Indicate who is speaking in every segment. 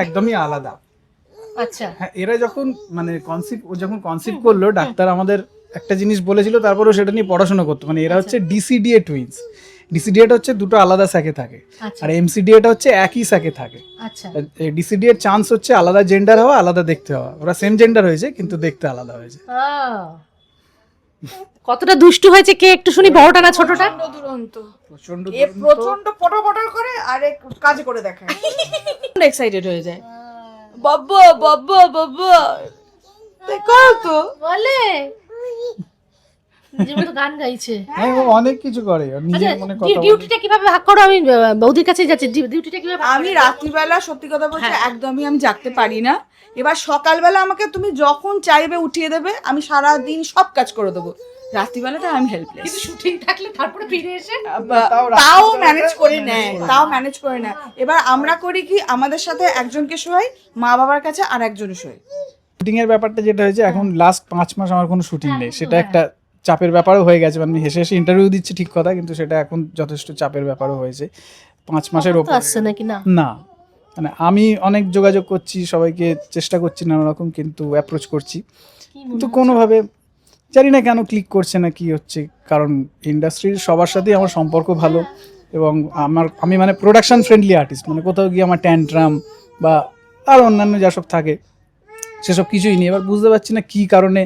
Speaker 1: একদমই আলাদা।
Speaker 2: আচ্ছা
Speaker 1: হ্যাঁ, এরা যখন মানে কনসিভ করলো, ডাক্তার আমাদের একটা জিনিস বলেছিল, তারপরেও সেটা নিয়ে পড়াশোনা করতো। মানে এরা হচ্ছে ডিসিডিএ টুইনস। ডিসিডিএটা হচ্ছে দুটো আলাদা স্যাকে থাকে, আর এমসিডিএটা হচ্ছে একই স্যাকে থাকে।
Speaker 2: আচ্ছা
Speaker 1: ডিসিডি এর চান্স হচ্ছে আলাদা জেন্ডার হওয়া, আলাদা দেখতে হওয়া। ওরা সেম জেন্ডার হয়েছে কিন্তু দেখতে আলাদা হয়েছে।
Speaker 2: কতটা দুষ্টু হয়েছে কে একটু শুনি, বড়টা না ছোটটা?
Speaker 3: দুরন্ত,
Speaker 1: প্রচন্ড
Speaker 3: এ প্রচন্ড পটর করে আর কাজ করে দেখায়, এক্সাইটেড হয়ে যায়। বাবা বাবা বাবা দেখো তো
Speaker 2: বলে নিজের মতো গান গাইছে।
Speaker 1: হ্যাঁ, ও অনেক কিছু করে, ওর নিজের মনে কথা বলে।
Speaker 2: ডিউটিটা কিভাবে ভাগ করো? আমি বৌদির কাছে যাচ্ছি, ডিউটিটা কিভাবে ভাগ
Speaker 3: আমি রাত্রিবেলা সত্যি কথা বলছি একদমই আমি জাগতে পারি না। এবার সকালবেলা আমাকে তুমি যখন চাইবে উঠিয়ে দেবে, আমি সারা দিন সব কাজ করে দেবো। রাত্রিবেলাটা আমি হেল্পলেস।
Speaker 2: কিন্তু শুটিং থাকলে তারপরে ফিরে এসে
Speaker 3: তাও ম্যানেজ করে নেয়। এবার আমরা করি কি, আমাদের সাথে একজনকে শোয়াই, মা বাবার কাছে আর একজনে শোয়।
Speaker 1: শুটিং এর ব্যাপারটা যেটা হয়েছে, এখন লাস্ট 5 মাস আমার কোনো শুটিং নেই, সেটা একটা চাপের ব্যাপারও হয়ে গেছে। মানে হেসে হেসে ইন্টারভিউ দিচ্ছি ঠিক কথা, কিন্তু সেটা এখন যথেষ্ট চাপের ব্যাপারও হয়েছে। 5 মাসের ওপর
Speaker 2: আসছে নাকি না?
Speaker 1: না, মানে আমি অনেক যোগাযোগ করছি, সবাইকে চেষ্টা করছি নানা রকম, কিন্তু অ্যাপ্রোচ করছি, কিন্তু কোনোভাবে জানি না কেন ক্লিক করছে না, কি হচ্ছে। কারণ ইন্ডাস্ট্রির সবার সাথেই আমার সম্পর্ক ভালো, এবং আমি মানে প্রোডাকশন ফ্রেন্ডলি আর্টিস্ট। মানে কোথাও গিয়ে আমার ট্যান্ট্রাম বা আর অন্যান্য যেসব থাকে সেসব কিছুই নেই। এবার বুঝতে পারছি না কি কারণে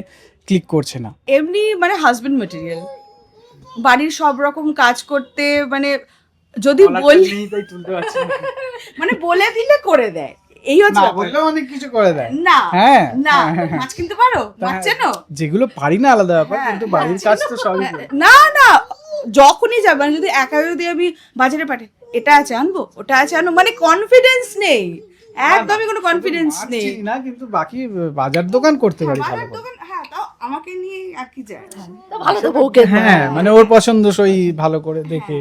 Speaker 1: ক্লিক করছে না।
Speaker 3: এমনি মানে হাজবেন্ড ম্যাটেরিয়াল, বাড়ির সব রকম কাজ করতে, মানে যদি বলি মানে বলে দিলে করে দেয়, এই হচ্ছে ব্যাপার।
Speaker 1: বললেও অনেক কিছু করে দেয়।
Speaker 3: না
Speaker 1: হ্যাঁ
Speaker 3: না মাছ কিনতে পারো, মাছ চেনো?
Speaker 1: যেগুলো পারি না আলাদা ব্যাপার, কিন্তু বাড়ির কাজ তো সবই করি।
Speaker 3: না না, যখনই যাবে, মানে যদি একা যদি আমি বাজারে পাঠাই, এটা আছে আনবো, ওটা আছে আনবো, মানে কনফিডেন্স নেই, একদমই কোনো কনফিডেন্স নেই।
Speaker 1: না, কিন্তু বাকি বাজার দোকান করতে পারি ভালো
Speaker 3: বাজার
Speaker 1: করে।
Speaker 3: দোকান, হ্যাঁ, তাও আমাকে নিয়ে আর কি যায়।
Speaker 2: তো ভালো তো বউকে।
Speaker 1: হ্যাঁ, মানে ওর পছন্দসই ভালো করে দেখে।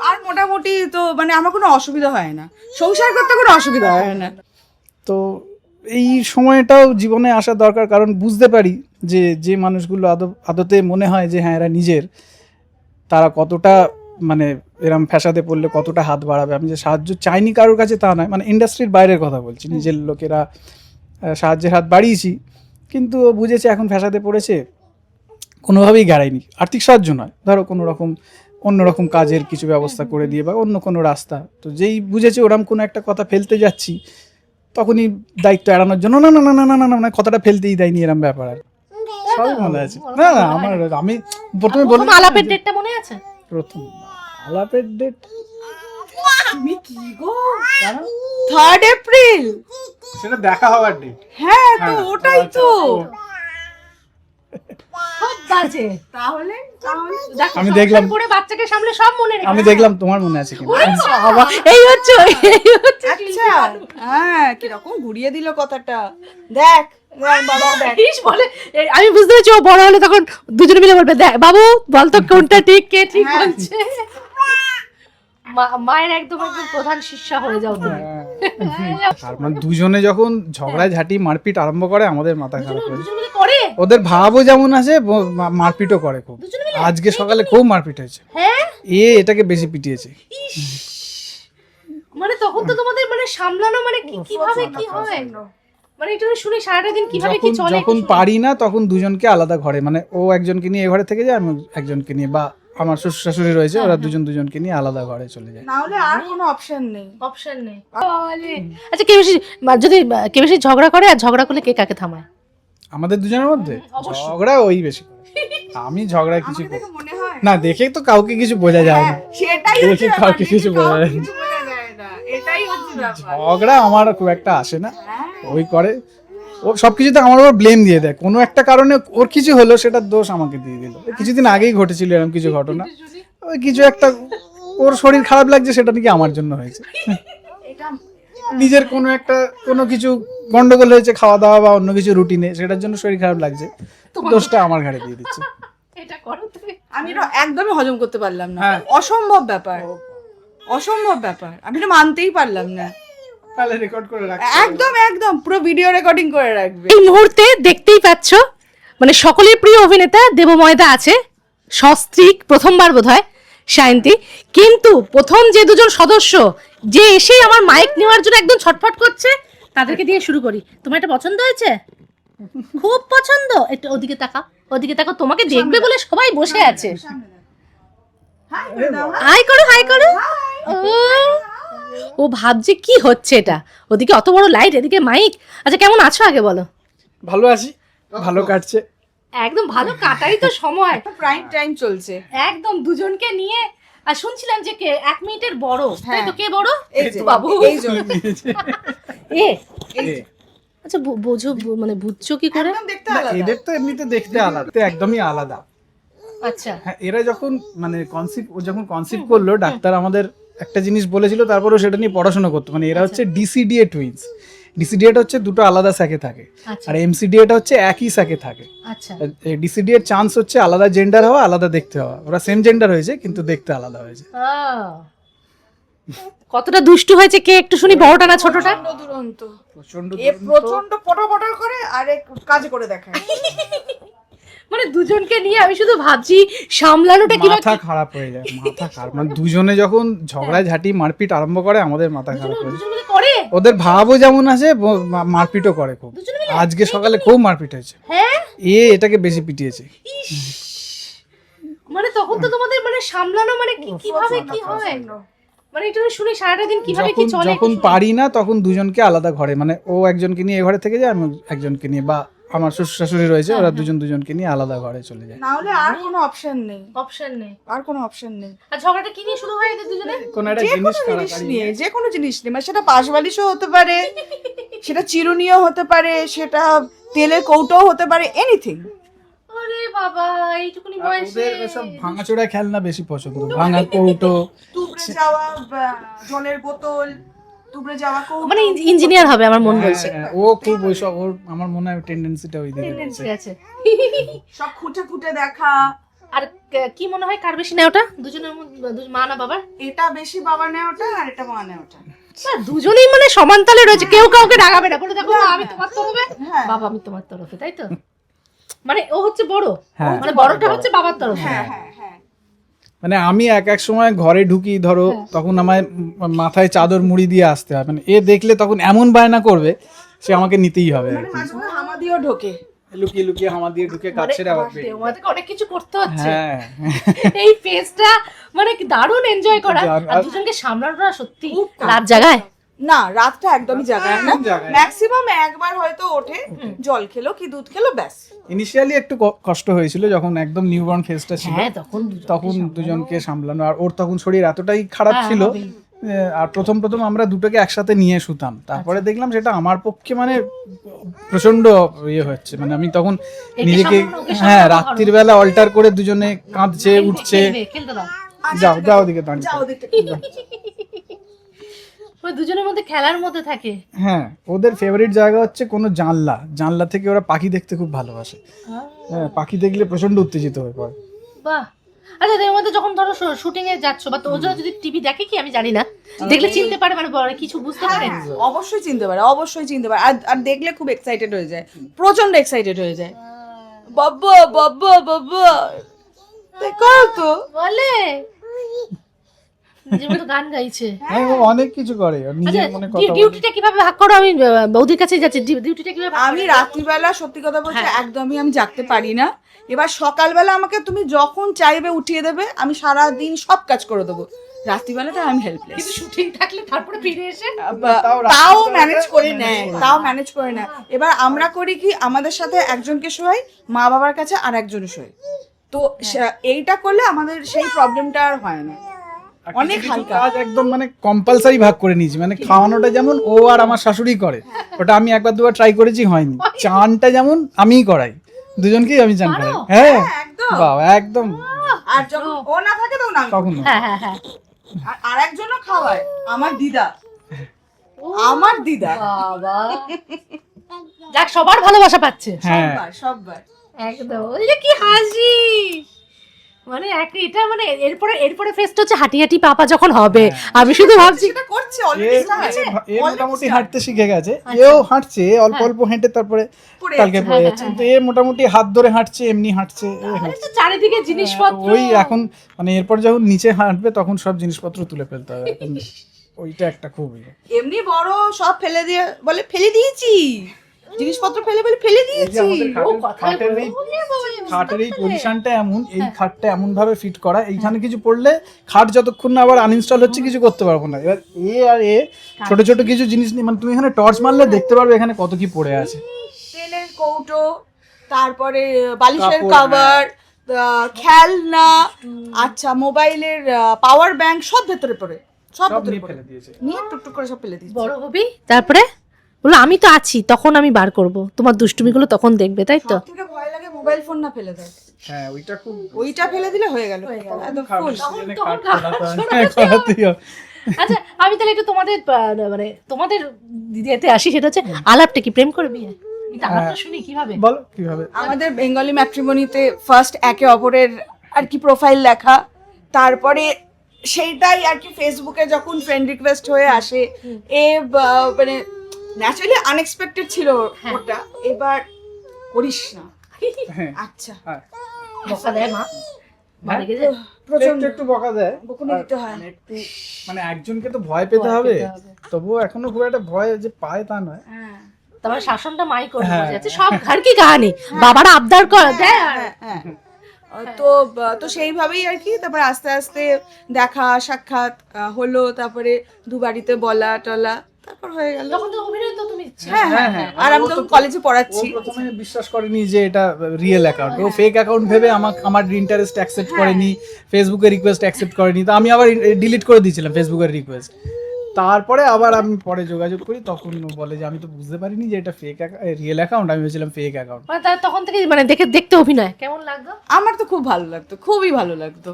Speaker 3: আর মোটামুটি তো মানে আমার কোনো অসুবিধা হয় না, সংসার করতে কোনো অসুবিধা হয় না।
Speaker 1: তো এই সময়টাও জীবনে আসা দরকার, কারণ বুঝতে পারি যে মানুষগুলো আদতে মনে হয় যে হ্যাঁ এরা নিজের, তারা কতটা মানে এরম ফ্যাসাদে পড়লে কতটা হাত বাড়াবে। আমি যে সাহায্য চাইনি কারোর কাছে তা নয়, মানে ইন্ডাস্ট্রির বাইরের কথা বলছি। নিজের লোকেরা সাহায্যের হাত বাড়িয়েছি, কিন্তু ও বুঝেছে এখন ফ্যাসাদে পড়েছে, কোনোভাবেই গাড়ায়নি। আর্থিক সাহায্য নয়, ধরো কোনো রকম অন্যরকম কাজের কিছু ব্যবস্থা করে দিয়ে বা অন্য কোনো রাস্তা। তো যেই বুঝেছে ওরম কোনো একটা কথা ফেলতে যাচ্ছি, তখনই দায়িত্ব এড়ানোর জন্য না না না না না না না কথাটা ফেলতেই দেয়নি, এরম ব্যাপার। আর সবই মনে আছে। না না, আমি প্রথমে বলি,
Speaker 2: আলাপের ডেটটা মনে আছে?
Speaker 1: প্রথম আলাপের ডেট
Speaker 3: তুমি কি গো, 3rd এপ্রিল,
Speaker 1: সেটা দেখা হওয়ার ডেট।
Speaker 3: হ্যাঁ তো ওটাই তো।
Speaker 2: সব বাজে।
Speaker 3: তাহলে
Speaker 1: আমি দেখলাম
Speaker 2: পরে বাচ্চাকে সামলে সব মনে রেখে।
Speaker 1: আমি দেখলাম তোমার মনে আছে কিনা।
Speaker 2: এই হচ্ছে
Speaker 3: আচ্ছা, হ্যাঁ কিরকম ঘুরিয়ে দিল কথাটা। দেখ বাবা দেখ,
Speaker 2: বলে আমি বুঝতে পারছি ও বড় হলে তখন দুজনে মিলে বলবে, দেখ বাবু বলতো কোনটা ঠিক কে ঠিক বলছে। মায়ের একদম প্রধান শিষ্যা হয়ে যাও তুমি।
Speaker 1: আর মানে দুজনে যখন ঝগড়ায় ঝাঁটি মারপিট আরম্ভ করে, আমাদের মাথা খারাপ হয়ে যায়।
Speaker 2: দুজনে মিলে করে।
Speaker 1: ওদের ভাবও যেমন আছে, মারপিটও করে খুব। আজকে সকালে খুব মারপিট হয়েছে।
Speaker 2: হ্যাঁ,
Speaker 1: এটাকে বেশি পিটিয়েছে।
Speaker 2: মানে তখন তো তোমাদের মানে সামলানো মানে কিভাবে কি হয়, মানে এটা শুনে সারাটা দিন কিভাবে কি চলে।
Speaker 1: যখন পারি না তখন দুজনকে আলাদা ঘরে, মানে ও একজনকে নিয়ে এ ঘরে থেকে যায়, আমি একজনকে নিয়ে, বা আমার শ্বশুর শাশুড়ি রয়েছে, ওরা দুজনকে নিয়ে আলাদা ঘরে চলে যায়।
Speaker 3: না হলে আর কোনো অপশন নেই।
Speaker 2: আচ্ছা কেউ বেশি ঝগড়া করে, আর ঝগড়া করলে কে কাকে থামায়?
Speaker 1: আমাদের দুজনের মধ্যে ঝগড়া ওই বেশি করে। আমি ঝগড়া কিছু করি
Speaker 3: দেখে মনে হয়
Speaker 1: না, দেখে তো কাউকে কিছু বোঝা যায় না।
Speaker 3: সেটাই
Speaker 1: দেখে
Speaker 3: হচ্ছে
Speaker 1: কাউকে কিছু বোঝা যায় না।
Speaker 3: কিছু বোঝা যায় না, এটাই হচ্ছে ব্যাপার।
Speaker 1: ঝগড়া আমার খুব একটা আসে না, ওই করে ও সবকিছুতে আমার উপর ব্লেম দিয়ে দেয়। কোনো একটা কারণে ওর কিছু হলো, সেটার দোষ আমাকে দিয়ে দিল। কিছুদিন আগেই ঘটেছিল এরকম কিছু ঘটনা, ওই কিছু একটা ওর শরীর খারাপ লাগছে, সেটা নাকি আমার জন্য হয়েছে। নিজের কোনো কিছু গন্ডগোল হয়েছে, খাওয়া দাওয়া বা অন্য কিছু রুটিনে, সেটার জন্য শরীর খারাপ লাগছে, দোষটা আমার ঘাড়ে দিয়ে দিচ্ছে।
Speaker 3: আমি এটা একদমই হজম করতে পারলাম না। অসম্ভব ব্যাপার, অসম্ভব ব্যাপার, আমি এটা মানতেই পারলাম না।
Speaker 1: তাহলে রেকর্ড করে রাখ,
Speaker 3: একদম একদম পুরো ভিডিও রেকর্ডিং করে রাখবে।
Speaker 2: এই মুহূর্তে দেখতেই পাচ্ছ, মানে সকলের প্রিয় অভিনেতা দেবময়দা আছে, সস্ত্রীক প্রথমবার বোধহয় সায়ন্তী, কিন্তু প্রথম যে দুজন সদস্য যে এসেই আমার মাইক নেওয়ার জন্য একদম ছটফট করছে, তাদেরকে দিয়ে শুরু করি। তোমার এটা পছন্দ হয়েছে? খুব পছন্দ। একটু ওদিকে তাকা, ওদিকে তাকা, তোমাকে দেখবে বলে সবাই বসে আছে। হাই করো, হাই করো। ও ভাবছে কি হচ্ছে এটা, ওদিকে অত বড় লাইট, এদিকে মাইক। আচ্ছা কেমন আছো আগে বলো?
Speaker 1: ভালো আছি, ভালো কাটছে।
Speaker 2: একদম ভালো কাটাই তো সময়,
Speaker 3: প্রাইম টাইম চলছে
Speaker 2: একদম দুজনকে নিয়ে। আর শুনছিলাম যে কে 1 মিনিটের বড়, তাই তো? কে বড়?
Speaker 3: এই যে
Speaker 2: বাবু।
Speaker 3: এই যে
Speaker 2: এ আচ্ছা বোঝো, মানে বুঝছো কি করে?
Speaker 3: একদম দেখতে আলাদা।
Speaker 1: এদের তো এমনিতে দেখতে আলাদা, একদমই আলাদা।
Speaker 2: আচ্ছা
Speaker 1: হ্যাঁ, এরা যখন মানে যখন কনসিভ করলো, ডাক্তার আমাদের একটা জিনিস বলেছিল, তারপরেও সেটা নিয়ে পড়াশোনা করতো। মানে এরা হচ্ছে ডিসিডিএ টুইন্স। ডিসিডিএটা হচ্ছে দুটো আলাদা স্যাকে থাকে,
Speaker 2: আচ্ছা
Speaker 1: আর এমসিডিএটা হচ্ছে একই স্যাকে থাকে।
Speaker 2: আচ্ছা।
Speaker 1: ডিসিডিএর চান্স হচ্ছে আলাদা জেন্ডার হওয়া, আলাদা দেখতে হওয়া। ওরা সেম জেন্ডার হয়েছে কিন্তু দেখতে আলাদা হয়েছে।
Speaker 2: কতটা দুষ্টু হয়েছে কে একটু শুনি, বড়টা না ছোটটা?
Speaker 3: দুরন্ত,
Speaker 1: প্রচন্ড
Speaker 3: এ প্রচন্ড পটপট করে আর এক কাজ করে দেখায়।
Speaker 2: মানে দুজনকে নিয়ে আমি শুধু ভাবছি সামলানোটা কিভাবে।
Speaker 1: মাথা খারাপ হয়ে যায়, মাথা খারাপ। মানে দুজনে যখন ঝগড়া ঝাঁটি মারপিট আরম্ভ করে, আমাদের মাথা খারাপ হয়ে যায়।
Speaker 2: দুজন মিলে করে।
Speaker 1: ওদের ভাবও যেমন আছে, মারপিটও করে খুব। আজকে সকালে খুব মারপিট হয়েছে।
Speaker 2: হ্যাঁ,
Speaker 1: এটাকে বেশি পিটিয়েছে।
Speaker 2: মানে তখন তো তোমাদের মানে সামলানো মানে কিভাবে কি হয়, মানে এটা শুনে সারাটা দিন কিভাবে কি চলে।
Speaker 1: যখন পারি না তখন দুজনকে আলাদা ঘরে, মানে ও একজনকে নিয়ে এই ঘরে থেকে যায়, আমি একজনকে নিয়ে, বা আমার শ্বশুর শাশুড়ি রয়েছে, ওরা দুজনকে নিয়ে আলাদা ঘরে চলে যায়।
Speaker 3: না হলে আর কোনো অপশন নেই,
Speaker 2: অপশন নেই,
Speaker 3: আর কোনো অপশন নেই।
Speaker 2: আর ঝগড়াটা কি নিয়ে শুরু হয় এদের দুজনে?
Speaker 1: কোন একটা
Speaker 3: যে কোনো
Speaker 1: জিনিস
Speaker 3: জিনিস নিয়ে, যে কোনো জিনিস নিয়ে, মানে সেটা পাশবালিশও হতে পারে, সেটা চিরুনিও হতে পারে, সেটা তেলের কৌটোও হতে পারে, এনিথিং।
Speaker 2: আরে বাবা, এইটুকুনি বয়সে
Speaker 1: ওদের এসব ভাঙাচোরা খেলনা বেশি পছন্দ, ভাঙা কৌটো,
Speaker 3: তুবড়ে যাওয়া জলের বোতল, তুবড়ে যাওয়া কৌটো।
Speaker 2: মানে ইঞ্জিনিয়ার হবে আমার মন বলছে।
Speaker 1: হ্যাঁ, ও খুব ওইসব, ওর আমার মনে হয় টেন্ডেন্সিটা ওই দিকে রয়েছে।
Speaker 2: ঠিক আছে।
Speaker 3: সব খুঁটে খুঁটে দেখা।
Speaker 2: আর কি মনে হয় কার বেশি নেওয়াটা দুজনের মধ্যে, মা না বাবার?
Speaker 3: এটা বেশি বাবা নেওয়াটা আর এটা মা নেওয়াটা।
Speaker 2: দুজনেই মানে সমান তালে রয়েছে, কেউ কাউকে রাগাবে না, বলে দেখো মা আমি তোমার তরফে,
Speaker 3: হ্যাঁ।
Speaker 2: বাবা আমি তোমার তরফে, তাই তো? মানে ও হচ্ছে বড়,
Speaker 1: হ্যাঁ।
Speaker 2: মানে বড়টা হচ্ছে বাবার তরফে।
Speaker 3: হ্যাঁ হ্যাঁ হ্যাঁ।
Speaker 1: মানে আমি এক সময় ঘরে ঢুকি ধরো, তখন আমায় মাথায় চাদর মুড়ি দিয়ে আসতে হয়। মানে এ দেখলে তখন এমন বায়না করবে, সে আমাকে নিতেই হবে।
Speaker 3: মানে মাঝে মাঝে হামাদিও ঢোকে,
Speaker 1: লুকিয়ে লুকিয়ে হামা দিয়ে ঢুকে কাছে আবার বেরিয়ে।
Speaker 2: আমাদেরকে অনেক কিছু করতে হচ্ছে।
Speaker 1: হ্যাঁ,
Speaker 2: এই ফেজটা মানে কি দারুণ এনজয় করা। আর দুজনকে সামলানোটা সত্যি রাত জাগায়
Speaker 3: না, রাতটা একদমই জাগায় না।
Speaker 1: জাগায় না।
Speaker 3: ম্যাক্সিমাম একবার হয়তো ওঠে, জল খেলো কি দুধ খেলো, ব্যাস।
Speaker 1: ইনিশিয়ালি একটু কষ্ট হয়েছিল যখন একদম নিউবর্ন ফেজটা ছিল,
Speaker 2: হ্যাঁ
Speaker 1: তখন দুজনকে সামলানো। আর ওর তখন শরীর এতটাই খারাপ ছিল, আর প্রথম আমরা দুটোকে একসাথে নিয়ে শুতাম। তারপরে দেখলাম সেটা আমার পক্ষে মানে প্রচন্ড ইয়ে হচ্ছে। মানে আমি তখন নিজেকে, হ্যাঁ, রাত্রির বেলা অল্টার করে দুজনে কাঁদছে উঠছে,
Speaker 2: খেলতে দাও।
Speaker 1: যাও দিকে দাঁড়িয়ে।
Speaker 3: যাও দেখতে।
Speaker 2: ওই দুজনের মধ্যে খেলার মধ্যে থাকে।
Speaker 1: হ্যাঁ, ওদের ফেভারিট জায়গা হচ্ছে কোনো জানলা থেকে ওরা পাখি দেখতে খুব ভালোবাসে। হ্যাঁ, পাখি দেখলে প্রচন্ড উত্তেজিত হয়ে পড়ে।
Speaker 2: বাহ। আচ্ছা এর মধ্যে যখন ধরো শুটিং এ যাচ্ছ, বা তোর যদি টিভি দেখে, কি আমি জানি না, দেখলে চিনতে পারে, মানে কিছু বুঝতে পারে?
Speaker 3: অবশ্যই চিনতে পারে, অবশ্যই চিনতে পারে। আর দেখলে খুব এক্সাইটেড হয়ে যায়, প্রচন্ড এক্সাইটেড হয়ে যায়। বাবা বাবা বাবা দেখো তো,
Speaker 2: বলে নিজের মতো গান গাইছে।
Speaker 1: হ্যাঁ, ও অনেক কিছু করে, ওর নিজের মনে কথা বলে।
Speaker 2: ডিউটিটা কিভাবে ভাগ করো? আমি বৌদির কাছেই যাচ্ছি, ডিউটিটা কিভাবে ভাগ
Speaker 3: আমি রাত্রিবেলা সত্যি কথা বলছি একদমই আমি জাগতে পারি না। এবার সকালবেলা আমাকে তুমি যখন চাইবে উঠিয়ে দেবে, আমি সারা দিন সব কাজ করে দেবো। রাত্রিবেলাটা আমি হেল্পলেস।
Speaker 2: কিন্তু শুটিং থাকলে তারপরে ফিরে এসে
Speaker 3: তাও ম্যানেজ করে নেয়, তাও ম্যানেজ করে নেয়। এবার আমরা করি কি, আমাদের সাথে একজনকে শোয়াই, মা বাবার কাছে আর একজনে শোয়। তো এইটা করলে আমাদের সেই প্রবলেমটা আর হয় না, অনেক হালকা।
Speaker 1: কাজ একদম মানে কম্পালসারি ভাগ করে নিয়েছি। মানে খাওয়ানোটা যেমন ও আর আমার শাশুড়ি করে, ওটা আমি একবার দুবার ট্রাই করেছি, হয়নি। চানটা যেমন আমিই করাই, দুজনকেই আমি চান করাই। হ্যাঁ,
Speaker 3: একদম
Speaker 1: বাহ, একদম।
Speaker 3: আর যখন ও না থাকে তখন আমি
Speaker 1: তখন
Speaker 2: হ্যাঁ
Speaker 3: আর একজনও খাওয়ায়, আমার দিদা, আমার দিদা।
Speaker 2: বাবা, যাক সবার ভালোবাসা পাচ্ছে।
Speaker 1: হ্যাঁ,
Speaker 3: সববার
Speaker 2: একদম। ওই যে কি হাসি, মানে এটা মানে এরপরে ফেস্ট হচ্ছে হাঁটি হাঁটি পাপা যখন হবে। আমি শুধু ভাবছি
Speaker 3: সেটা করছে অলরেডি আছে,
Speaker 1: এ মোটামুটি হাঁটতে শিখে গেছে। এও হাঁটছে অল্প অল্প হেঁটে, তারপরে কালকে পড়ে যাচ্ছে। কিন্তু এ মোটামুটি হাত ধরে হাঁটছে, এমনি হাঁটছে,
Speaker 2: চারিদিকে জিনিসপত্র।
Speaker 1: ওই এখন মানে এরপর যখন নিচে হাঁটবে তখন সব জিনিসপত্র তুলে ফেলতে হবে। এখন ওইটা একটা খুব
Speaker 3: এমনি বড় সব ফেলে দিয়ে বলে ফেলে দিয়েছি, জিনিসপত্র ফেলে বলে ফেলে দিয়েছি।
Speaker 1: খাটের এই পজিশনটা এমন, এই খাটটা এমন ভাবে ফিট করা, এইখানে কিছু পড়লে খাট যতক্ষণ না আবার আনইনস্টল হচ্ছে কিছু করতে পারবো না। এবার ছোট ছোট কিছু জিনিস নিয়ে, মানে তুমি এখানে টর্চ মারলে দেখতে পারবে এখানে কত কি পড়ে আছে।
Speaker 3: তেলের কৌটো, তারপরে বালিশের কভার, খেলনা, আচ্ছা মোবাইলের পাওয়ার ব্যাংক সব ভেতরে পড়ে, সব ভেতরে
Speaker 1: ফেলে দিয়েছে।
Speaker 3: নিয়ে টুকটুক করে সব ফেলে দিয়েছে।
Speaker 2: বড় হবি তারপরে বলো আমি তো আছি, তখন আমি বার করব, তোমার দুষ্টুমিগুলো তখন দেখবে, তাই তো?
Speaker 3: সবথেকে ভয় লাগে মোবাইল ফোন না ফেলে দেয়।
Speaker 1: হ্যাঁ ওইটা খুব,
Speaker 3: ওইটা ফেলে দিলে হয়ে গেল একদম ফুল।
Speaker 2: আচ্ছা আমি তাহলে একটু তোমাদের মানে তোমাদের দিদিতে আসি, সেটা হচ্ছে আলাপটা কি প্রেম করে বিয়ে? এটা আলাপটা শুনি কিভাবে,
Speaker 1: বলো কিভাবে।
Speaker 3: আমাদের বেঙ্গলি ম্যাট্রিমনিতে ফার্স্ট একে অপরের আর কি প্রোফাইল লেখা, তারপরে সেইটাই আর কি ফেসবুকে যখন ফ্রেন্ড রিকোয়েস্ট হয়ে আসে, মানে ন্যাচারালি আনএক্সপেক্টেড ছিল ওটা। এবার করিস না, আচ্ছা
Speaker 2: বকা দেয় মা? মানে কি যে
Speaker 3: প্রচন্ড
Speaker 1: একটু বকা দেয়,
Speaker 3: বকুনি দিতে হয়।
Speaker 1: একটু মানে একজনকে তো ভয় পেতে হবে, তবুও এখনো খুব একটা ভয় যে পায় তা নয়।
Speaker 2: তোমার শাসনটা মাই করে যাচ্ছে, সব ঘর কি কাহিনী, বাবারা আবদার করে দেয়।
Speaker 3: হ্যাঁ তো সেইভাবেই আর কি। তারপর আস্তে আস্তে দেখা সাক্ষাৎ হলো, তারপরে দুবাড়িতে বলা টলা, তারপর হয়ে গেল।
Speaker 2: তখন তো অভিনয় তো তুমি
Speaker 3: হ্যাঁ আর আমি তো কলেজে পড়াচ্ছি।
Speaker 1: ও প্রথমে বিশ্বাস করেনি যে এটা রিয়েল অ্যাকাউন্ট, ও ফেক অ্যাকাউন্ট ভেবে আমার ইন্টারেস্ট অ্যাকসেপ্ট করেনি, ফেসবুকের রিকোয়েস্ট অ্যাকসেপ্ট করেনি, তো আমি আবার ডিলিট করে দিয়েছিলাম ফেসবুকের রিকোয়েস্ট। তারপরে আবার আমি পরে যোগাযোগ করি, তখন ও বলে যে আমি তো বুঝতে পারিনি যে এটা ফেক রিয়েল অ্যাকাউন্ট, আমি ভেবেছিলাম ফেক অ্যাকাউন্ট।
Speaker 2: মানে তখন থেকে মানে দেখতে অভিনয় কেমন লাগতো?
Speaker 3: আমার তো খুব ভালো লাগতো, খুবই ভালো লাগতো।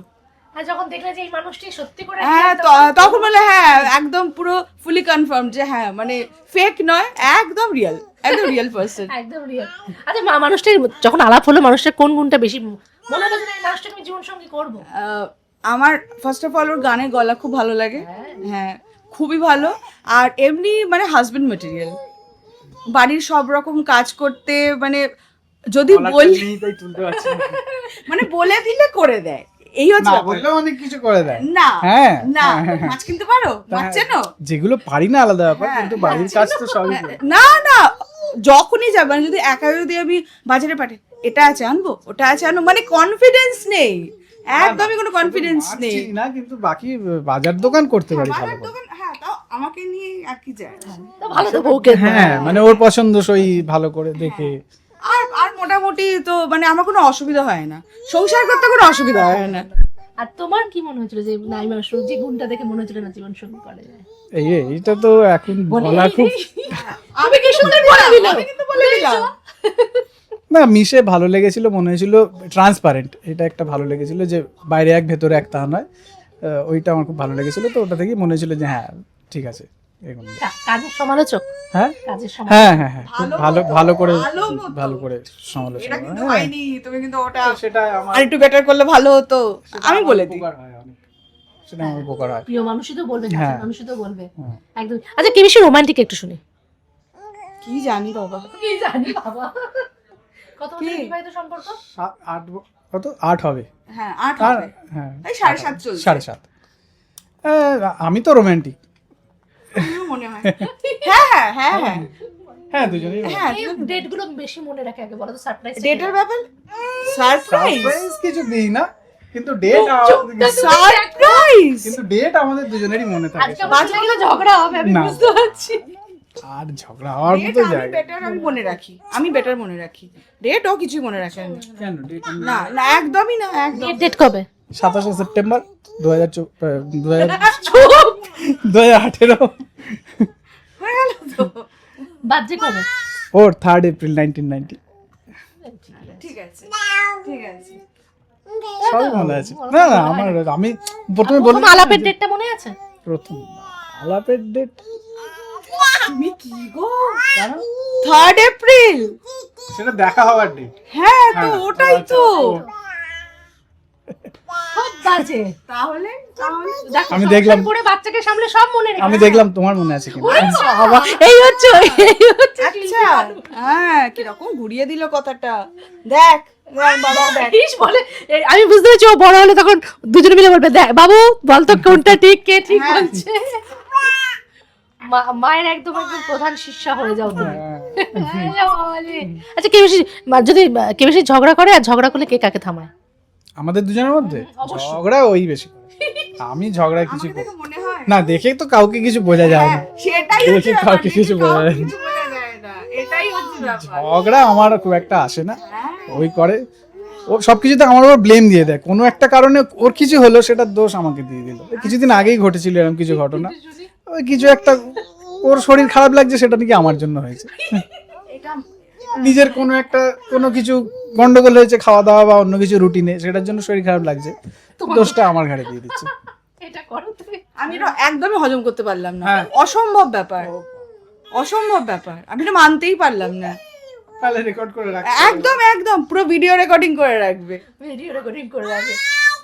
Speaker 2: আর যখন দেখলে যে এই মানুষটি সত্যি করে,
Speaker 3: হ্যাঁ তখন বলে হ্যাঁ একদম পুরো ফুলি কনফার্ম যে হ্যাঁ মানে ফেক নয়, একদম রিয়েল, একদম রিয়েল পারসন,
Speaker 2: একদম রিয়েল। আচ্ছা মানুষটার যখন আলাপ হলো, মানুষটার কোন গুণটা বেশি মনে হলো যে এই মানুষটাকে আমি জীবন সঙ্গী করবো?
Speaker 3: আমার ফার্স্ট অফ অল ওর গানের গলা খুব ভালো লাগে, হ্যাঁ খুবই ভালো। আর এমনি মানে হাজবেন্ড ম্যাটেরিয়াল, বাড়ির সব রকম কাজ করতে, মানে যদি বলি মানে বলে দিলে করে দেয়, এই হচ্ছে
Speaker 1: না বললেও অনেক কিছু করে দেয়।
Speaker 3: না
Speaker 1: হ্যাঁ
Speaker 3: না মাছ কিনতে পারো, মাছ চেনো,
Speaker 1: যেগুলো পারি না আলাদা ব্যাপার, কিন্তু বাড়ির কাজ তো সবই করি।
Speaker 3: না না যখনই যাবে, মানে যদি একা যদি আমি বাজারে পাঠাই, এটা আছে আনবো, ওটা আছে আনবো, মানে কনফিডেন্স নেই, একদমই কোনো কনফিডেন্স নেই।
Speaker 1: না কিন্তু বাকি বাজার দোকান করতে পারি ভালো করে।
Speaker 3: হ্যাঁ তাও আমাকে নিয়ে আর কি যায়।
Speaker 2: তো ভালো তো বউকে,
Speaker 1: হ্যাঁ মানে ওর পছন্দসই ভালো করে দেখে।
Speaker 3: আর মোটামুটি তো মানে আমার কোনো অসুবিধা হয় না, সংসার করতে কোনো অসুবিধা হয় না।
Speaker 2: আর তোমার কি মনে হচ্ছিল যে না এই মানুষ যে গুণটা দেখে মনে হচ্ছিল না জীবন সঙ্গী করে যায়?
Speaker 1: এইটা তো এখন বলা খুব,
Speaker 2: আমি কি সুন্দর বলে দিলাম,
Speaker 3: আমি কিন্তু বলে দিলাম।
Speaker 1: না মিশে ভালো লেগেছিল, মনে হয়েছিল ট্রান্সপারেন্ট, এটা একটা ভালো লেগেছিল যে বাইরে এক ভেতরে এক তা নয়, ওইটা আমার খুব ভালো লেগেছিল। তো ওটা থেকেই মনে হয়েছিল যে হ্যাঁ ঠিক আছে এরকম।
Speaker 2: কাজের সমালোচক,
Speaker 1: হ্যাঁ
Speaker 2: কাজের
Speaker 1: হ্যাঁ হ্যাঁ হ্যাঁ খুব ভালো করে সমালোচনা
Speaker 3: এটা
Speaker 1: করে।
Speaker 3: কিন্তু হয়নি, তুমি কিন্তু ওটা
Speaker 1: সেটা আমার
Speaker 3: আর একটু বেটার করলে ভালো হতো, আমি বলে দিই।
Speaker 1: উপকার হয় অনেক, সেটা আমার উপকার হয়।
Speaker 2: প্রিয় মানুষই তো বলবে,
Speaker 1: হ্যাঁ।
Speaker 2: মানুষই তো বলবে
Speaker 1: হ্যাঁ।
Speaker 2: একদম। আচ্ছা কি বেশি রোমান্টিক একটু শুনি?
Speaker 3: কি জানি বাবা,
Speaker 2: কি জানি বাবা, কত বছর বিবাহিত সম্পর্ক?
Speaker 1: 8 হবে।
Speaker 3: হ্যাঁ 8 হবে,
Speaker 1: হ্যাঁ
Speaker 3: এই 7.5 চলছে।
Speaker 1: 7.5। আমি তো রোমান্টিক।
Speaker 3: আমিও মনে হয় হ্যাঁ হ্যাঁ হ্যাঁ হ্যাঁ
Speaker 1: হ্যাঁ দুজনেই
Speaker 3: হ্যাঁ।
Speaker 2: এই ডেট গুলো বেশি মনে রাখে আগে বলো তো, সারপ্রাইজ
Speaker 3: ডেটের ব্যাপার, সারপ্রাইজ
Speaker 1: সারপ্রাইজ কিছু দিই না, কিন্তু ডেট
Speaker 3: সারপ্রাইজ
Speaker 1: আমাদের দুজনেরই মনে থাকে।
Speaker 2: আজকে বাজে গেলে ঝগড়া হবে, আমি
Speaker 1: না।
Speaker 2: বুঝতে পারছি।
Speaker 1: আর ঝগড়া হওয়ার মতো জায়গা
Speaker 3: আমি মনে রাখি, আমি বেটার মনে রাখি, ডেট ও কিছুই মনে রাখে না।
Speaker 1: কেন ডেট?
Speaker 3: না না একদমই না, একদম।
Speaker 2: ডেট কবে?
Speaker 1: 27 সেপ্টেম্বর 2018।
Speaker 3: হয়ে গেল তো,
Speaker 2: বাজে কবে?
Speaker 1: ওর 3rd এপ্রিল 1990।
Speaker 3: ঠিক আছে ঠিক আছে।
Speaker 1: সবই মনে আছে। না আমি প্রথমে বলি,
Speaker 2: প্রথম আলাপের ডেটটা মনে আছে?
Speaker 1: প্রথম আলাপের ডেট
Speaker 3: তুমি কি গো, 3rd এপ্রিল,
Speaker 1: সেটা দেখা হওয়ার ডেট।
Speaker 3: হ্যাঁ তো ওটাই তো।
Speaker 2: সব বাজে।
Speaker 3: তাহলে
Speaker 2: দেখো,
Speaker 1: আমি দেখলাম,
Speaker 2: সংসার করে বাচ্চাকে সামলে সব মনে রেখে।
Speaker 1: আমি দেখলাম তোমার মনে আছে কিনা।
Speaker 2: বাবা, এই হচ্ছে
Speaker 3: আচ্ছা হ্যাঁ কিরকম ঘুরিয়ে দিল কথাটা, দেখ বাবা দেখ।
Speaker 2: বলে আমি বুঝতে পারছি ও বড় হলে তখন দুজনে মিলে বলবে দেখ বাবু বলতো কোনটা ঠিক কে ঠিক বলছে। মায়ের একদম একদম প্রধান শিষ্যা হয়ে যাও তুমি।
Speaker 1: হ্যাঁ।
Speaker 2: আচ্ছা কে বেশি যদি কে বেশি ঝগড়া করে, আর ঝগড়া করলে কে কাকে থামায়?
Speaker 1: আমাদের দুজনের মধ্যে
Speaker 2: অবশ্যই।
Speaker 1: ঝগড়া ওই বেশি করে। আমি ঝগড়া কিছু
Speaker 3: আমাকে দেখে মনে হয়
Speaker 1: না, দেখে তো কাউকে কিছু বোঝা যায় না।
Speaker 3: সেটাই
Speaker 1: দেখে
Speaker 3: হচ্ছে ব্যাপার,
Speaker 1: কাউকে
Speaker 3: দেখে
Speaker 1: কিছু বোঝা
Speaker 3: কাউকে
Speaker 1: যায় না।
Speaker 3: কিছু বোঝা যায় না, এটাই হচ্ছে ব্যাপার।
Speaker 1: ঝগড়া আমার খুব একটা আসে না,
Speaker 3: হ্যাঁ।
Speaker 1: ওই করে ও সবকিছুতে আমার উপর ব্লেম দিয়ে দেয়। কোনো একটা কারণে ওর কিছু হলো, সেটার দোষ আমাকে দিয়ে দিল। কিছুদিন আগেই ঘটেছিল এরকম কিছু ঘটনা। ওই কিছু একটা ওর শরীর খারাপ লাগছে, সেটা নাকি আমার জন্য হয়েছে।
Speaker 3: এটা
Speaker 1: নিজের কোনো কিছু গন্ডগোল হয়েছে, খাওয়া দাওয়া বা অন্য কিছু রুটিনে, সেটার জন্য শরীর খারাপ লাগছে, দোষটা আমার ঘাড়ে দিয়ে দিচ্ছে।
Speaker 2: এটা করো তুমি।
Speaker 3: আমি এটা একদমই হজম করতে পারলাম না।
Speaker 1: হ্যাঁ।
Speaker 3: অসম্ভব ব্যাপার, অসম্ভব ব্যাপার। আমি এটা মানতেই পারলাম না।
Speaker 1: তাহলে রেকর্ড করে রাখ।
Speaker 3: একদম একদম পুরো ভিডিও রেকর্ডিং করে রাখবে।
Speaker 2: ভিডিও রেকর্ডিং করে রাখবে।